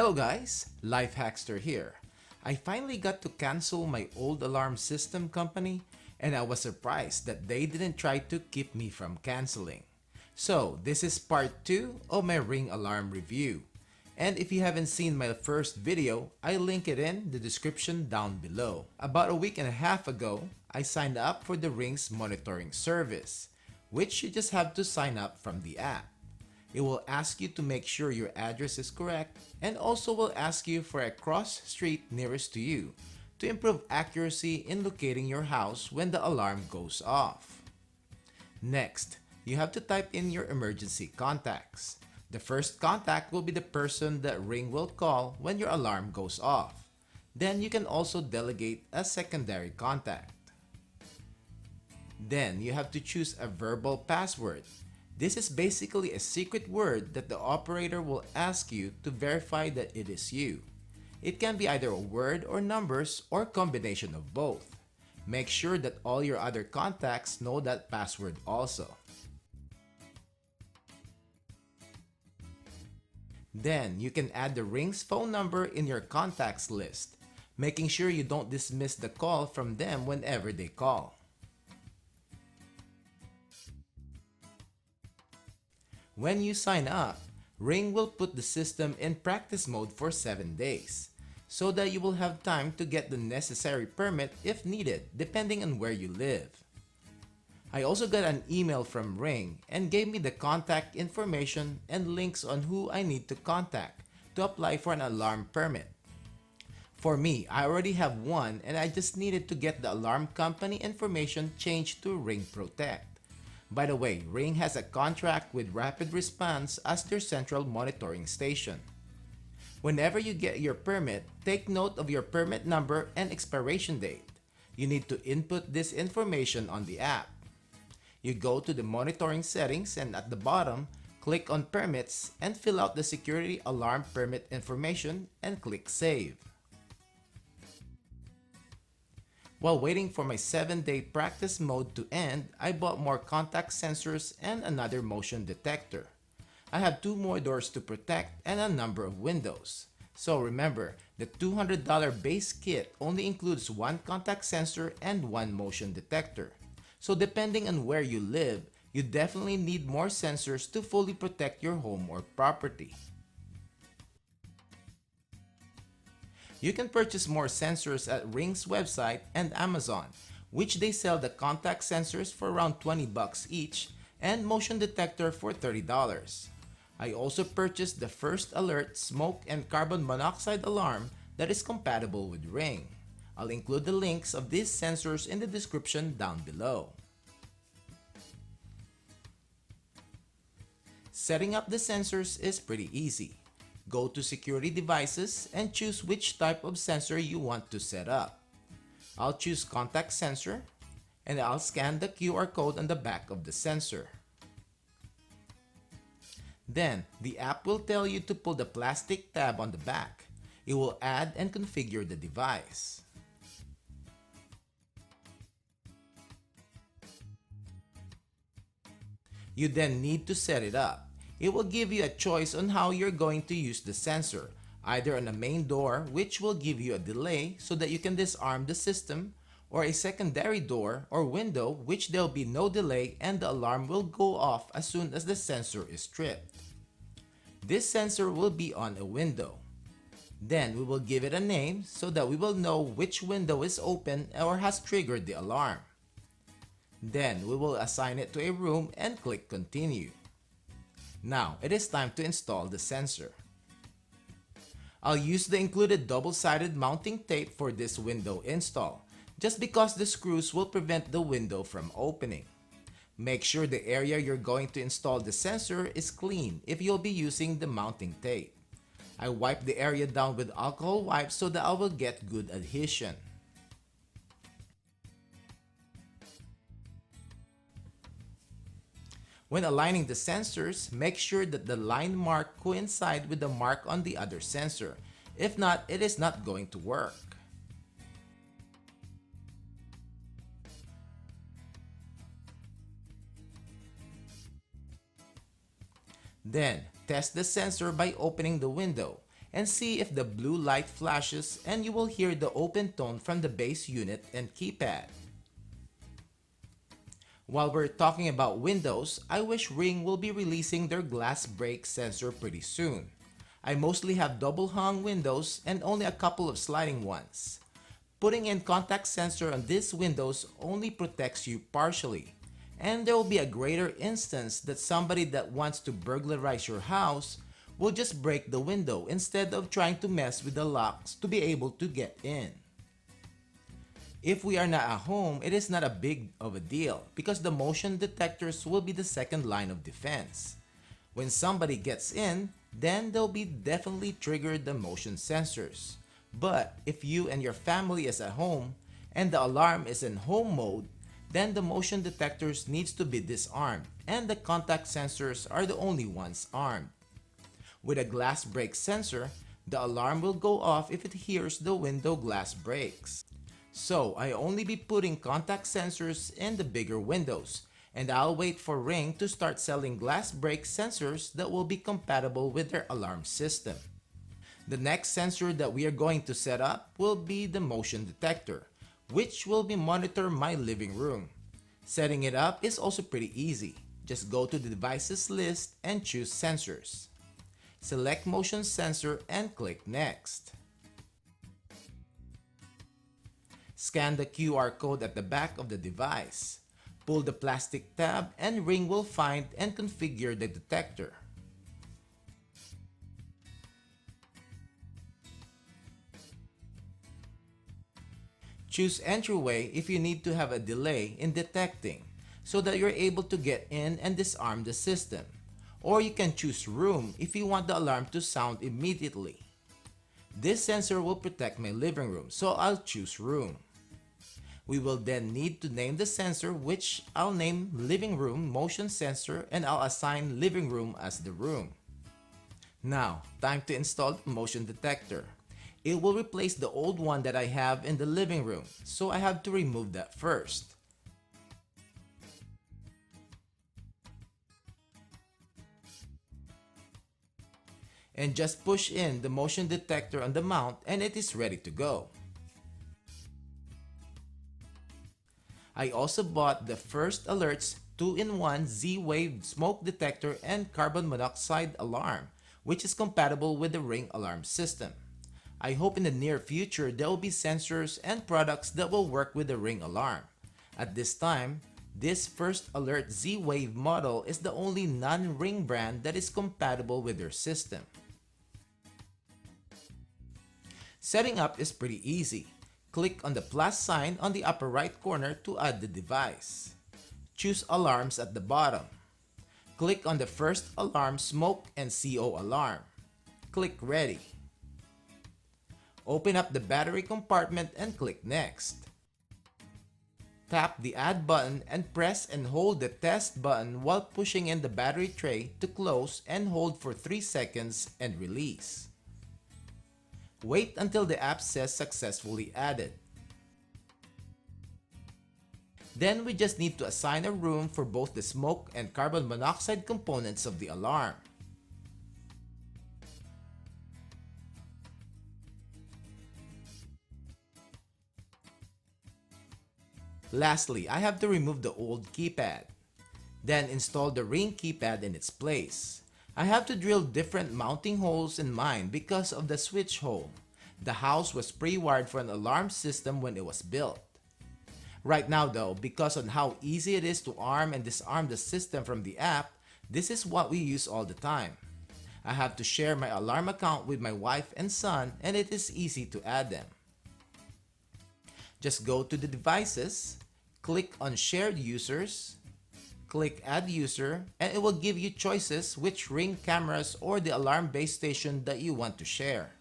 Hello guys, Life Hackster here. I finally got to cancel my old alarm system company and I was surprised that they didn't try to keep me from canceling. So this is part 2 of my Ring alarm review. And if you haven't seen my first video, I link it in the description down below. About a week and a half ago, I signed up for the Ring's monitoring service, which you just have to sign up from the app. It will ask you to make sure your address is correct and also will ask you for a cross street nearest to you to improve accuracy in locating your house when the alarm goes off. Next, you have to type in your emergency contacts. The first contact will be the person that Ring will call when your alarm goes off. Then you can also delegate a secondary contact. Then you have to choose a verbal password. This is basically a secret word that the operator will ask you to verify that it is you. It can be either a word or numbers or combination of both. Make sure that all your other contacts know that password also. Then you can add the Ring's phone number in your contacts list, making sure you don't dismiss the call from them whenever they call. When you sign up, Ring will put the system in practice mode for 7 days, so that you will have time to get the necessary permit if needed, depending on where you live. I also got an email from Ring and gave me the contact information and links on who I need to contact to apply for an alarm permit. For me, I already have one and I just needed to get the alarm company information changed to Ring Protect. By the way, Ring has a contract with Rapid Response as their central monitoring station. Whenever you get your permit, take note of your permit number and expiration date. You need to input this information on the app. You go to the monitoring settings and at the bottom, click on Permits and fill out the security alarm permit information and click Save. While waiting for my 7-day practice mode to end, I bought more contact sensors and another motion detector. I have 2 more doors to protect and a number of windows. So remember, the $200 base kit only includes 1 contact sensor and 1 motion detector. So depending on where you live, you definitely need more sensors to fully protect your home or property. You can purchase more sensors at Ring's website and Amazon, which they sell the contact sensors for around $20 each and motion detector for $30. I also purchased the First Alert smoke and carbon monoxide alarm that is compatible with Ring. I'll include the links of these sensors in the description down below. Setting up the sensors is pretty easy. Go to Security Devices and choose which type of sensor you want to set up. I'll choose Contact Sensor and I'll scan the QR code on the back of the sensor. Then, the app will tell you to pull the plastic tab on the back. It will add and configure the device. You then need to set it up. It will give you a choice on how you're going to use the sensor, either on a main door, which will give you a delay so that you can disarm the system, or a secondary door or window, which there'll be no delay and the alarm will go off as soon as the sensor is stripped. This sensor will be on a window. Then we will give it a name so that we will know which window is open or has triggered the alarm. Then we will assign it to a room and click Continue. Now, it is time to install the sensor. I'll use the included double-sided mounting tape for this window install, just because the screws will prevent the window from opening. Make sure the area you're going to install the sensor is clean if you'll be using the mounting tape. I wipe the area down with alcohol wipes so that I will get good adhesion. When aligning the sensors, make sure that the line mark coincide with the mark on the other sensor. If not, it is not going to work. Then, test the sensor by opening the window and see if the blue light flashes, and you will hear the open tone from the base unit and keypad. While we're talking about windows, I wish Ring will be releasing their glass break sensor pretty soon. I mostly have double hung windows and only a couple of sliding ones. Putting in contact sensor on these windows only protects you partially, and there will be a greater instance that somebody that wants to burglarize your house will just break the window instead of trying to mess with the locks to be able to get in. If we are not at home, it is not a big of a deal because the motion detectors will be the second line of defense. When somebody gets in, then they'll be definitely triggered the motion sensors. But if you and your family is at home and the alarm is in home mode, then the motion detectors needs to be disarmed and the contact sensors are the only ones armed. With a glass break sensor, the alarm will go off if it hears the window glass breaks. So I only be putting contact sensors in the bigger windows, and I'll wait for Ring to start selling glass break sensors that will be compatible with their alarm system. The next sensor that we are going to set up will be the motion detector, which will be monitor my living room. Setting it up is also pretty easy. Just go to the devices list and choose sensors. Select motion sensor and click next. Scan the QR code at the back of the device. Pull the plastic tab and Ring will find and configure the detector. Choose entryway if you need to have a delay in detecting so that you're able to get in and disarm the system. Or you can choose room if you want the alarm to sound immediately. This sensor will protect my living room, so I'll choose room. We will then need to name the sensor, which I'll name living room motion sensor, and I'll assign living room as the room. Now, time to install the motion detector. It will replace the old one that I have in the living room, so I have to remove that first. And just push in the motion detector on the mount and it is ready to go. I also bought the First Alerts 2-in-1 Z-Wave smoke detector and carbon monoxide alarm, which is compatible with the Ring alarm system. I hope in the near future there will be sensors and products that will work with the Ring alarm. At this time, this First Alert Z-Wave model is the only non-Ring brand that is compatible with their system. Setting up is pretty easy. Click on the plus sign on the upper right corner to add the device. Choose alarms at the bottom. Click on the first alarm smoke and CO alarm. Click ready. Open up the battery compartment and click next. Tap the add button and press and hold the test button while pushing in the battery tray to close and hold for 3 seconds and release. Wait until the app says successfully added. Then we just need to assign a room for both the smoke and carbon monoxide components of the alarm. Lastly, I have to remove the old keypad. Then install the Ring keypad in its place. I have to drill different mounting holes in mine because of the switch hole. The house was pre-wired for an alarm system when it was built. Right now though, because of how easy it is to arm and disarm the system from the app, this is what we use all the time. I have to share my alarm account with my wife and son, and it is easy to add them. Just go to the devices, click on shared users, click add user, and it will give you choices which Ring cameras or the alarm base station that you want to share.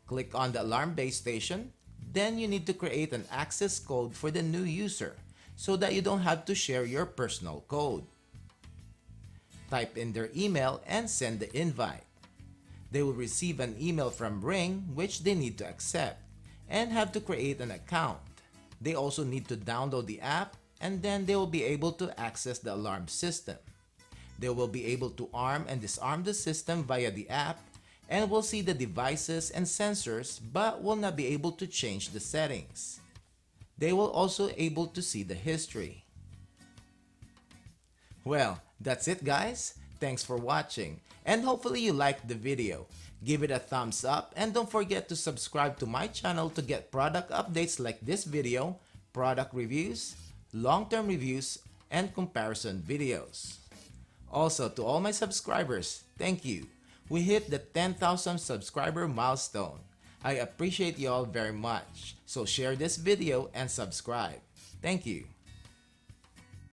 Click on the alarm base station, then you need to create an access code for the new user so that you don't have to share your personal code. Type in their email and send the invite. They will receive an email from Ring which they need to accept and have to create an account. They also need to download the app and then they will be able to access the alarm system. They will be able to arm and disarm the system via the app, and will see the devices and sensors but will not be able to change the settings. They will also able to see the history. Well, that's it guys. Thanks for watching and hopefully you liked the video. Give it a thumbs up and don't forget to subscribe to my channel to get product updates like this video, product reviews, long-term reviews, and comparison videos. Also, to all my subscribers, thank you. We hit the 10,000 subscriber milestone. I appreciate you all very much. So share this video and subscribe. Thank you.